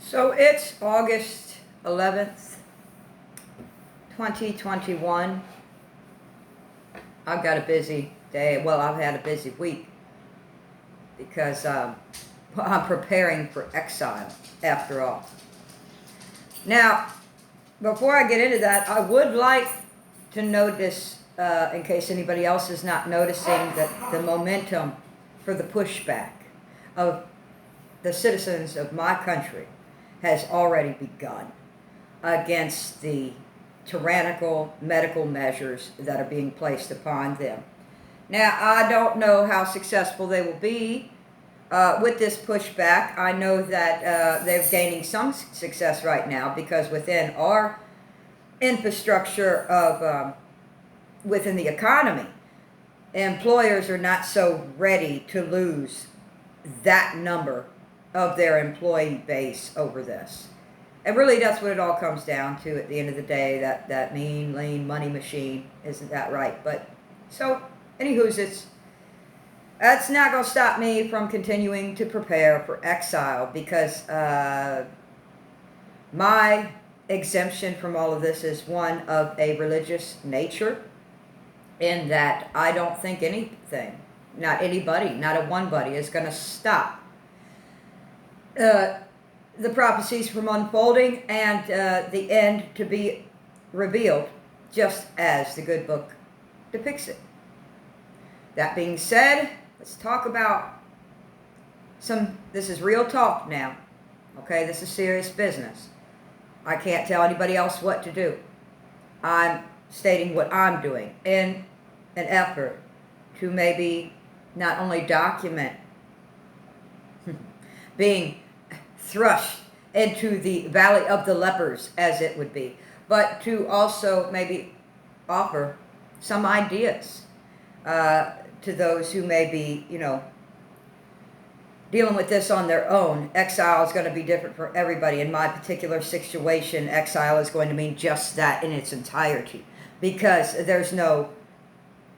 So it's August 11th, 2021. I've got a busy day. Well, I've had a busy week because I'm preparing for exile, after all. Now, before I get into that, I would like to notice, in case anybody else is not noticing, that the momentum for the pushback of the citizens of my country has already begun against the tyrannical medical measures that are being placed upon them. Now, I don't know how successful they will be with this pushback. I know that they're gaining some success right now because within our infrastructure of within the economy, employers are not so ready to lose that number of their employee base over this. And really that's what it all comes down to at the end of the day, that mean, lean money machine. Isn't that right? But so, anywho's, that's not going to stop me from continuing to prepare for exile because my exemption from all of this is one of a religious nature, in that I don't think anything, not anybody, not a one buddy, is going to stop the prophecies from unfolding and the end to be revealed, just as the good book depicts it. That being said, let's talk about this is real talk now. Okay, this is serious business. I can't tell anybody else what to do. I'm stating what I'm doing in an effort to maybe not only document being thrust into the valley of the lepers, as it would be, but to also maybe offer some ideas to those who may be, dealing with this on their own. Exile is going to be different for everybody. In my particular situation, exile is going to mean just that in its entirety, because there's no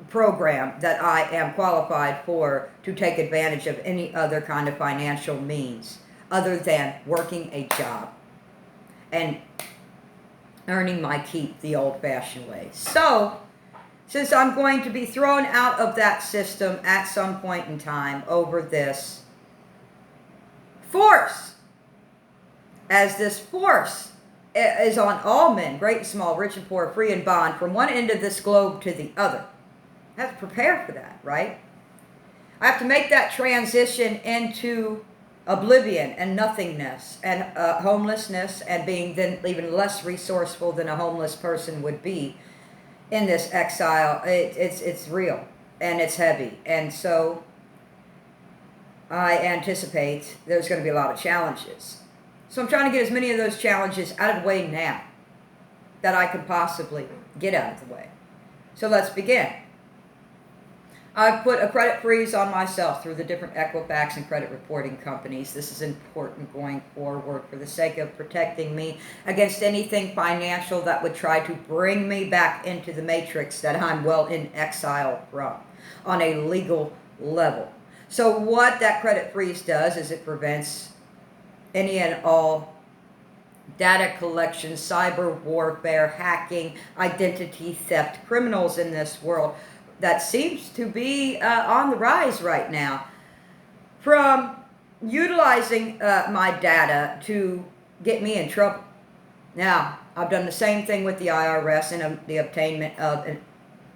program that I am qualified for to take advantage of any other kind of financial means other than working a job and earning my keep the old-fashioned way. So, since I'm going to be thrown out of that system at some point in time over this force, as this force is on all men, great and small, rich and poor, free and bond, from one end of this globe to the other, I have to prepare for that, right? I have to make that transition into oblivion and nothingness and homelessness, and being then even less resourceful than a homeless person would be in this exile. It's real and it's heavy, and so I anticipate there's going to be a lot of challenges. So I'm trying to get as many of those challenges out of the way now that I can possibly get out of the way. So let's begin. I've put a credit freeze on myself through the different Equifax and credit reporting companies. This is important going forward for the sake of protecting me against anything financial that would try to bring me back into the matrix that I'm well in exile from on a legal level. So what that credit freeze does is it prevents any and all data collection, cyber warfare, hacking, identity theft, criminals in this world that seems to be on the rise right now, from utilizing my data to get me in trouble. Now, I've done the same thing with the IRS and the obtainment of an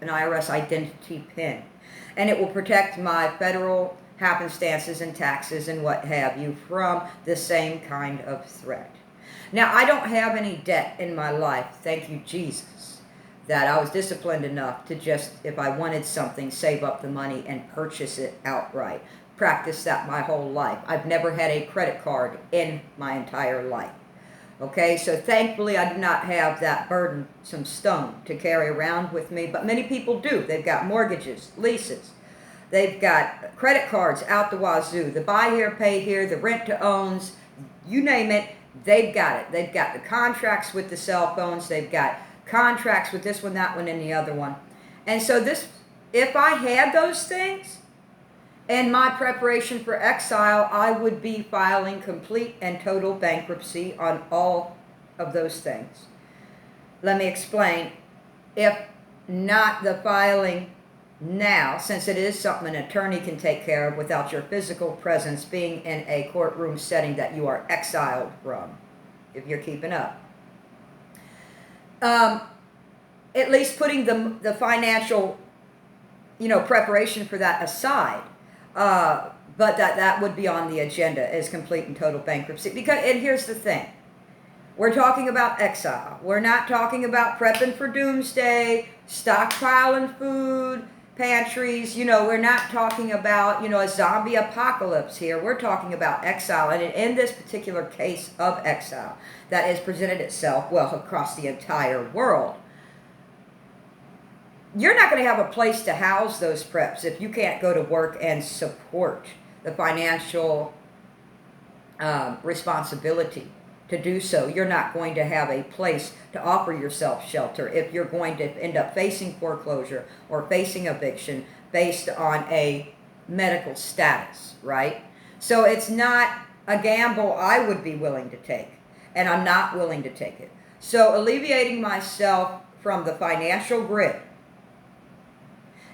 IRS identity PIN. And it will protect my federal happenstances and taxes and what have you from the same kind of threat. Now, I don't have any debt in my life, thank you, Jesus, that I was disciplined enough to just, if I wanted something, save up the money and purchase it outright. Practice that my whole life. I've never had a credit card in my entire life. Okay, so thankfully I do not have that burdensome stone to carry around with me, but many people do. They've got mortgages, leases. They've got credit cards out the wazoo. The buy here, pay here, the rent to owns, you name it, they've got it. They've got the contracts with the cell phones. They've got contracts with this one, that one, and the other one. And so this, if I had those things, In my preparation for exile, I would be filing complete and total bankruptcy on all of those things. Let me explain. If not the filing now, since it is something an attorney can take care of without your physical presence being in a courtroom setting that you are exiled from, if you're keeping up. At least putting the financial, preparation for that aside. But that would be on the agenda as complete and total bankruptcy. And here's the thing. We're talking about exile. We're not talking about prepping for doomsday, stockpiling food, pantries. We're not talking about, a zombie apocalypse here. We're talking about exile. And in this particular case of exile that has presented itself, across the entire world, you're not going to have a place to house those preps if you can't go to work and support the financial responsibility to do so. You're not going to have a place to offer yourself shelter if you're going to end up facing foreclosure or facing eviction based on a medical status, right? So it's not a gamble I would be willing to take, and I'm not willing to take it. So alleviating myself from the financial grid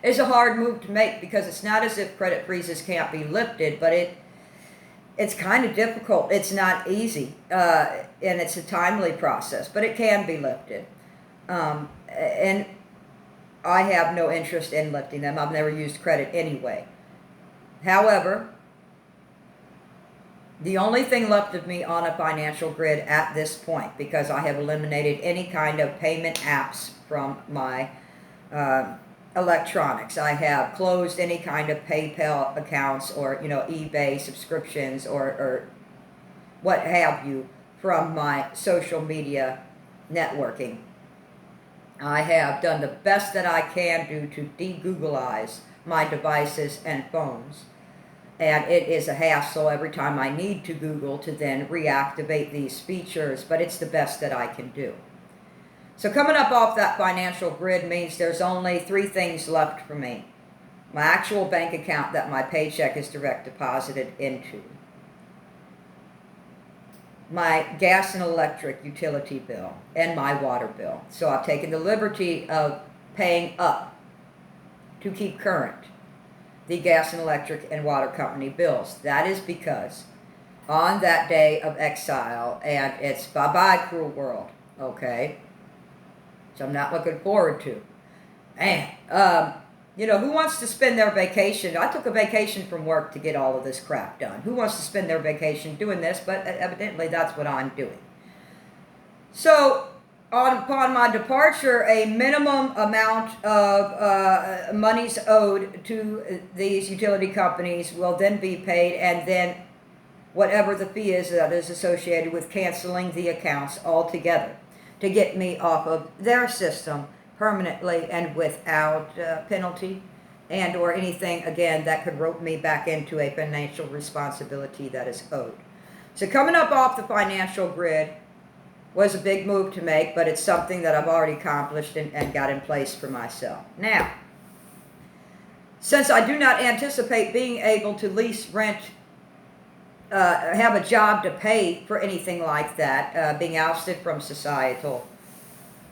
is a hard move to make, because it's not as if credit freezes can't be lifted, but it's kind of difficult. It's not easy, and it's a timely process, but it can be lifted. And I have no interest in lifting them. I've never used credit anyway. However, the only thing left of me on a financial grid at this point, because I have eliminated any kind of payment apps from my electronics. I have closed any kind of PayPal accounts or, eBay subscriptions or what have you from my social media networking. I have done the best that I can do to de-Googleize my devices and phones. And it is a hassle every time I need to Google to then reactivate these features, but it's the best that I can do. So coming up off that financial grid means there's only 3 things left for me. My actual bank account that my paycheck is direct deposited into. My gas and electric utility bill and my water bill. So I've taken the liberty of paying up to keep current the gas and electric and water company bills. That is because on that day of exile, and it's bye-bye cruel world, okay? So I'm not looking forward to. Man, who wants to spend their vacation? I took a vacation from work to get all of this crap done. Who wants to spend their vacation doing this? But evidently that's what I'm doing. So upon my departure, a minimum amount of monies owed to these utility companies will then be paid, and then whatever the fee is that is associated with canceling the accounts altogether, to get me off of their system permanently and without penalty and or anything, again, that could rope me back into a financial responsibility that is owed. So coming up off the financial grid was a big move to make, but it's something that I've already accomplished and got in place for myself. Now, since I do not anticipate being able to lease, rent, have a job to pay for anything like that, being ousted from societal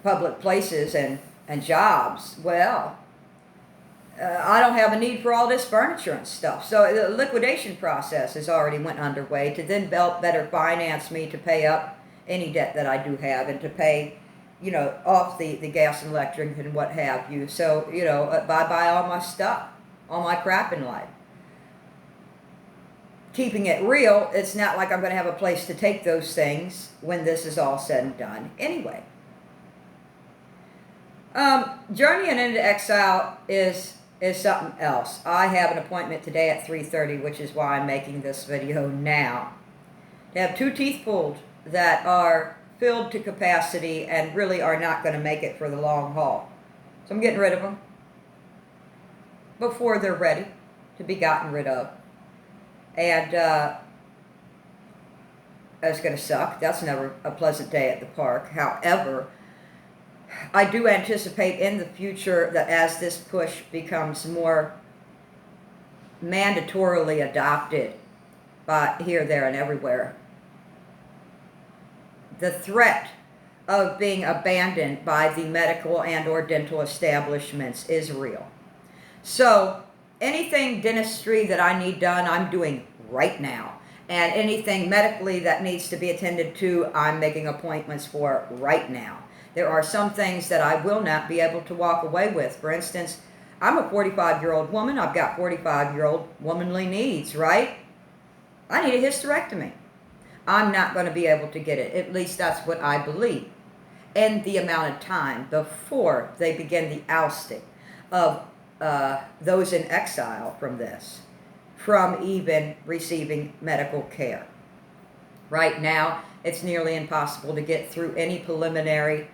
public places and jobs, I don't have a need for all this furniture and stuff. So the liquidation process has already went underway to then better finance me to pay up any debt that I do have and to pay, off the gas and electric and what have you. So, bye-bye all my stuff, all my crap in life. Keeping it real, it's not like I'm going to have a place to take those things when this is all said and done anyway. Journeying into exile is something else. I have an appointment today at 3:30, which is why I'm making this video now. To have 2 teeth pulled that are filled to capacity and really are not going to make it for the long haul. So I'm getting rid of them before they're ready to be gotten rid of. And that's going to suck. That's never a pleasant day at the park. However, I do anticipate in the future that as this push becomes more mandatorily adopted by here, there, and everywhere. The threat of being abandoned by the medical and or dental establishments is real. So anything dentistry that I need done, I'm doing right now. And anything medically that needs to be attended to, I'm making appointments for right now. There are some things that I will not be able to walk away with. For instance, I'm a 45-year-old woman. I've got 45-year-old womanly needs, right? I need a hysterectomy. I'm not going to be able to get it. At least that's what I believe. And the amount of time before they begin the ousting of those in exile from this, from even receiving medical care. Right now, it's nearly impossible to get through any preliminary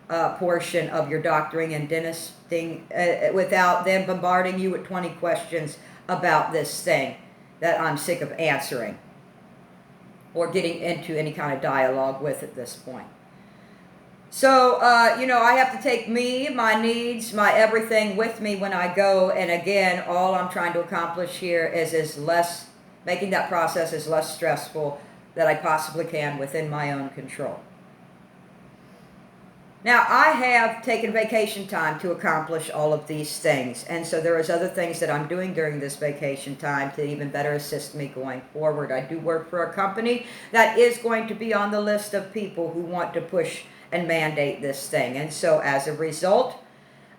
portion of your doctoring and dentisting without them bombarding you with 20 questions about this thing that I'm sick of answering or getting into any kind of dialogue with at this point. So, I have to take me, my needs, my everything with me when I go. And again, all I'm trying to accomplish here is making that process as less stressful that I possibly can within my own control. Now, I have taken vacation time to accomplish all of these things. And so there is other things that I'm doing during this vacation time to even better assist me going forward. I do work for a company that is going to be on the list of people who want to push and mandate this thing. And so as a result,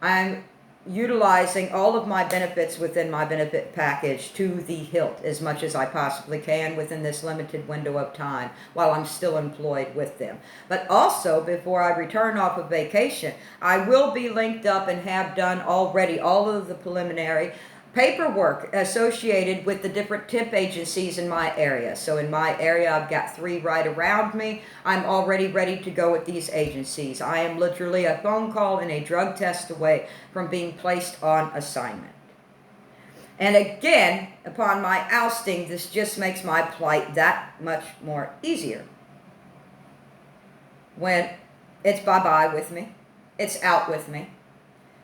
I'm utilizing all of my benefits within my benefit package to the hilt as much as I possibly can within this limited window of time while I'm still employed with them. But also, before I return off of vacation, I will be linked up and have done already all of the preliminary paperwork associated with the different temp agencies in my area. So in my area, I've got 3 right around me. I'm already ready to go with these agencies. I am literally a phone call and a drug test away from being placed on assignment. And again, upon my ousting, this just makes my plight that much more easier. When it's bye-bye with me, it's out with me.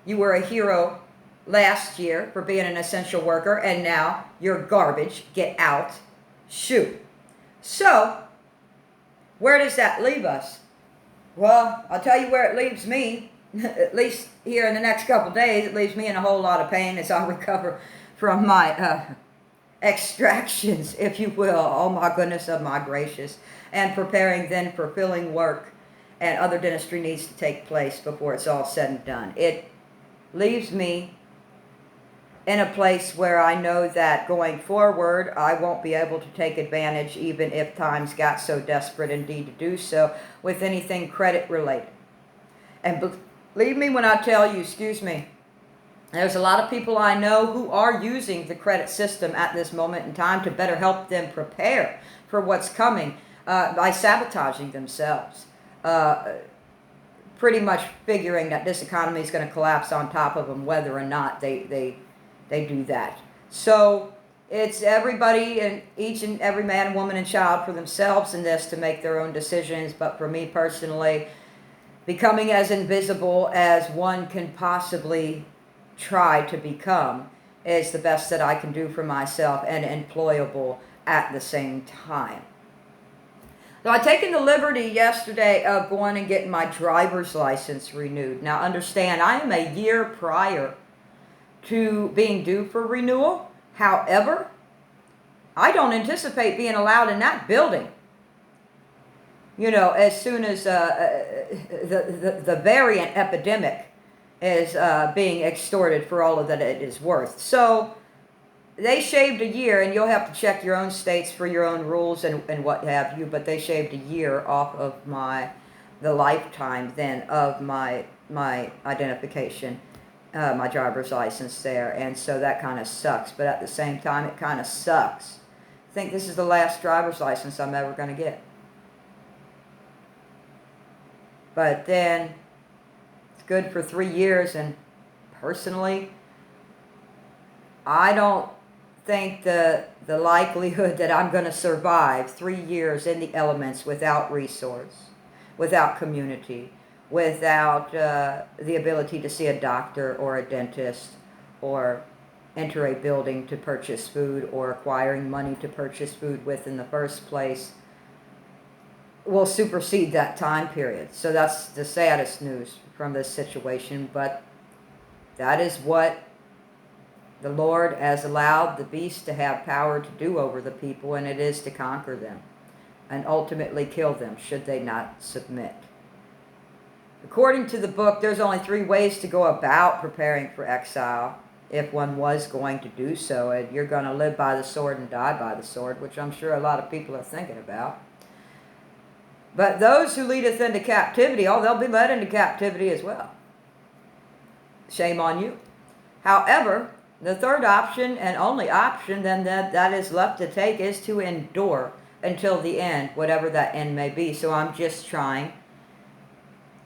You were a hero last year for being an essential worker, and now you're garbage. Get out. Shoot. So, where does that leave us? Well, I'll tell you where it leaves me. At least here in the next couple days, it leaves me in a whole lot of pain as I recover from my extractions, if you will. Oh my goodness of my gracious. And preparing then for filling work and other dentistry needs to take place before it's all said and done. It leaves me in a place where I know that going forward, I won't be able to take advantage, even if times got so desperate indeed to do so, with anything credit related. And believe me when I tell you, there's a lot of people I know who are using the credit system at this moment in time to better help them prepare for what's coming by sabotaging themselves. Pretty much figuring that this economy is going to collapse on top of them, whether or not they do that. So it's everybody and each and every man, woman, and child for themselves in this to make their own decisions. But for me personally, becoming as invisible as one can possibly try to become is the best that I can do for myself and employable at the same time. So I've taken the liberty yesterday of going and getting my driver's license renewed. Now understand, I am a year prior to being due for renewal. However, I don't anticipate being allowed in that building. As soon as the variant epidemic is being extorted for all of that it is worth. So they shaved a year, and you'll have to check your own states for your own rules and what have you, but they shaved a year off of the lifetime then of my identification. My driver's license there, and so that kind of sucks, but at the same time it kind of sucks. I think this is the last driver's license I'm ever going to get. But then it's good for 3 years, and personally I don't think the likelihood that I'm going to survive 3 years in the elements without resource, without community, without the ability to see a doctor or a dentist or enter a building to purchase food or acquiring money to purchase food with in the first place will supersede that time period. So that's the saddest news from this situation, but that is what the Lord has allowed the beast to have power to do over the people, and it is to conquer them and ultimately kill them should they not submit. According to the book, there's only 3 ways to go about preparing for exile if one was going to do so, and you're going to live by the sword and die by the sword, which I'm sure a lot of people are thinking about. But those who leadeth into captivity, oh, they'll be led into captivity as well. Shame on you. However, the third option and only option then that is left to take is to endure until the end, whatever that end may be. So I'm just trying,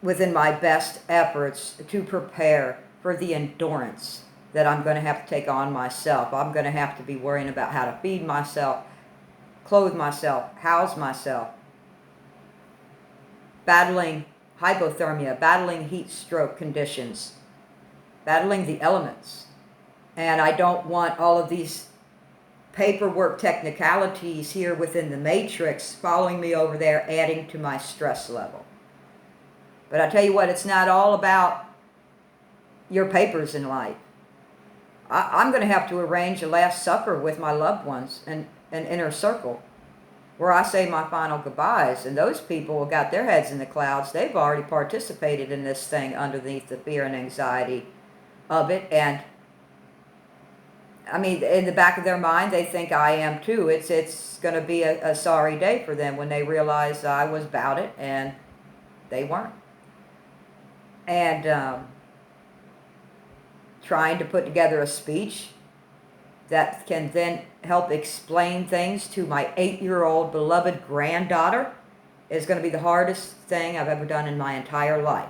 within my best efforts, to prepare for the endurance that I'm going to have to take on myself. I'm going to have to be worrying about how to feed myself, clothe myself, house myself, battling hypothermia, battling heat stroke conditions, battling the elements. And I don't want all of these paperwork technicalities here within the matrix following me over there, adding to my stress level. But I tell you what, it's not all about your papers in life. I'm going to have to arrange a last supper with my loved ones and an inner circle where I say my final goodbyes. And those people have got their heads in the clouds. They've already participated in this thing underneath the fear and anxiety of it. And I mean, in the back of their mind, they think I am too. It's going to be a sorry day for them when they realize I was about it and they weren't. And trying to put together a speech that can then help explain things to my 8-year-old beloved granddaughter is going to be the hardest thing I've ever done in my entire life,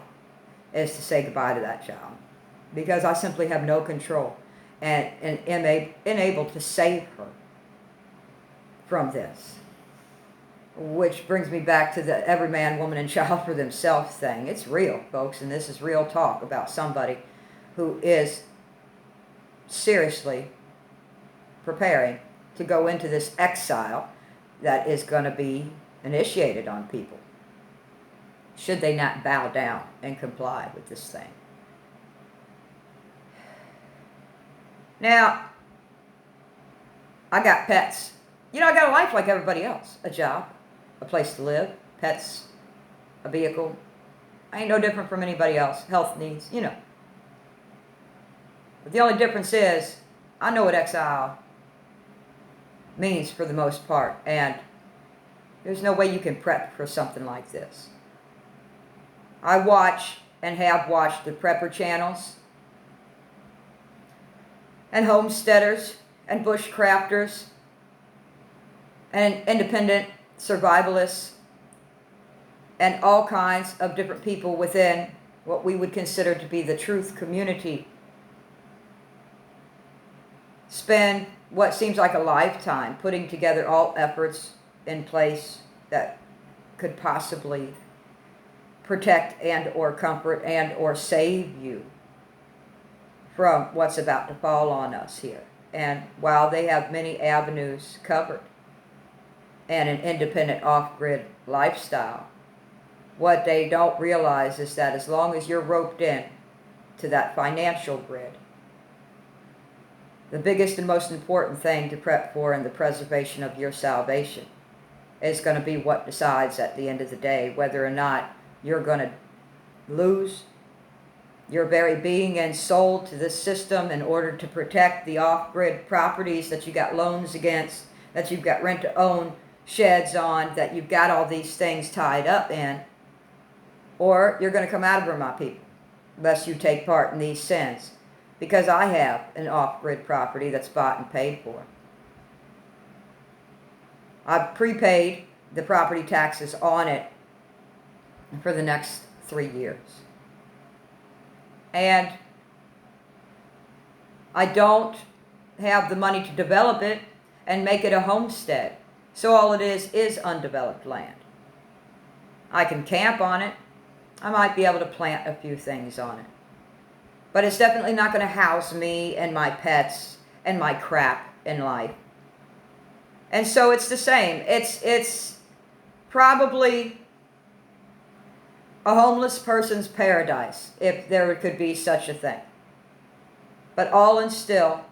is to say goodbye to that child. Because I simply have no control and am unable to save her from this. Which brings me back to the every man, woman, and child for themselves thing. It's real, folks, and this is real talk about somebody who is seriously preparing to go into this exile that is going to be initiated on people should they not bow down and comply with this thing. Now, I got pets. You know, I got a life like everybody else. A job, a place to live, pets, a vehicle. I ain't no different from anybody else. Health needs, you know. But the only difference is, I know what exile means for the most part. And there's no way you can prep for something like this. I watch and have watched the prepper channels and homesteaders and bushcrafters and independent survivalists and all kinds of different people within what we would consider to be the truth community spend what seems like a lifetime putting together all efforts in place that could possibly protect and or comfort and or save you from what's about to fall on us here. And while they have many avenues covered and an independent off-grid lifestyle, what they don't realize is that as long as you're roped in to that financial grid, the biggest and most important thing to prep for in the preservation of your salvation is going to be what decides at the end of the day whether or not you're going to lose your very being and soul to this system in order to protect the off-grid properties that you got loans against, that you've got rent-to-own sheds on, that you've got all these things tied up in, or you're going to come out of her, my people, lest you take part in these sins. Because I have an off-grid property that's bought and paid for. I've prepaid the property taxes on it for the next 3 years. And I don't have the money to develop it and make it a homestead. So all it is undeveloped land. I can camp on it. I might be able to plant a few things on it. But it's definitely not going to house me and my pets and my crap in life. And so it's the same. It's probably a homeless person's paradise, if there could be such a thing. But all and still,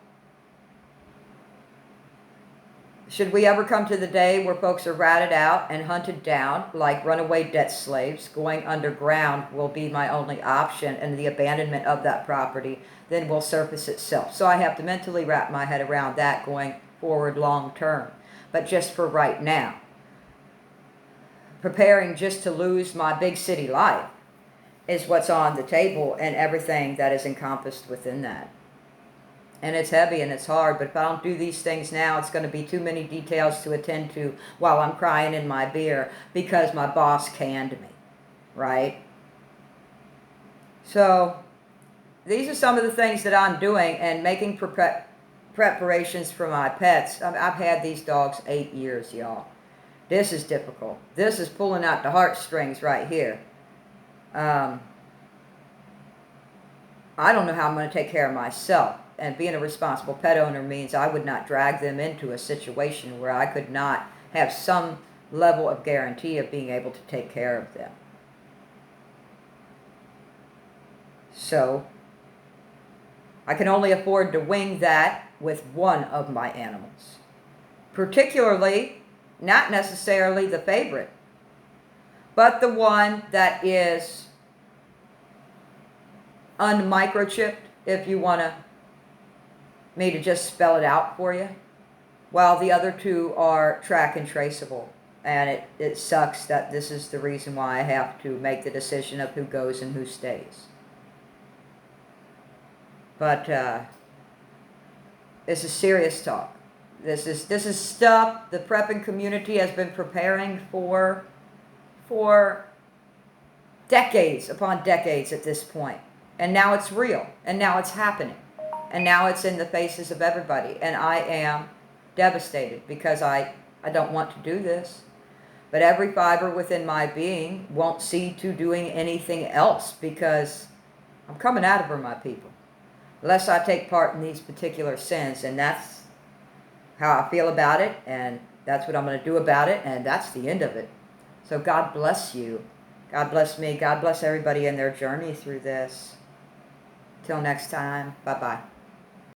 should we ever come to the day where folks are ratted out and hunted down like runaway debt slaves, going underground will be my only option, and the abandonment of that property then will surface itself. So I have to mentally wrap my head around that going forward long term. But just for right now, preparing just to lose my big city life is what's on the table, and everything that is encompassed within that. And it's heavy and it's hard, but if I don't do these things now, it's going to be too many details to attend to while I'm crying in my beer because my boss canned me, right? So these are some of the things that I'm doing, and making preparations for my pets. I've had these dogs 8 years, y'all. This is difficult. This is pulling out the heartstrings right here. I don't know how I'm going to take care of myself. And being a responsible pet owner means I would not drag them into a situation where I could not have some level of guarantee of being able to take care of them. So I can only afford to wing that with one of my animals. Particularly, not necessarily the favorite, but the one that is unmicrochipped, if you want me to just spell it out for you, while the other two are track and traceable. And it sucks that this is the reason why I have to make the decision of who goes and who stays. But this is serious talk. This is stuff the prepping community has been preparing for decades upon decades at this point. And now it's real. And now it's happening. And now it's in the faces of everybody. And I am devastated because I don't want to do this. But every fiber within my being won't see to doing anything else, because I'm coming out of her, my people. Unless I take part in these particular sins. And that's how I feel about it. And that's what I'm going to do about it. And that's the end of it. So God bless you. God bless me. God bless everybody in their journey through this. Till next time. Bye-bye.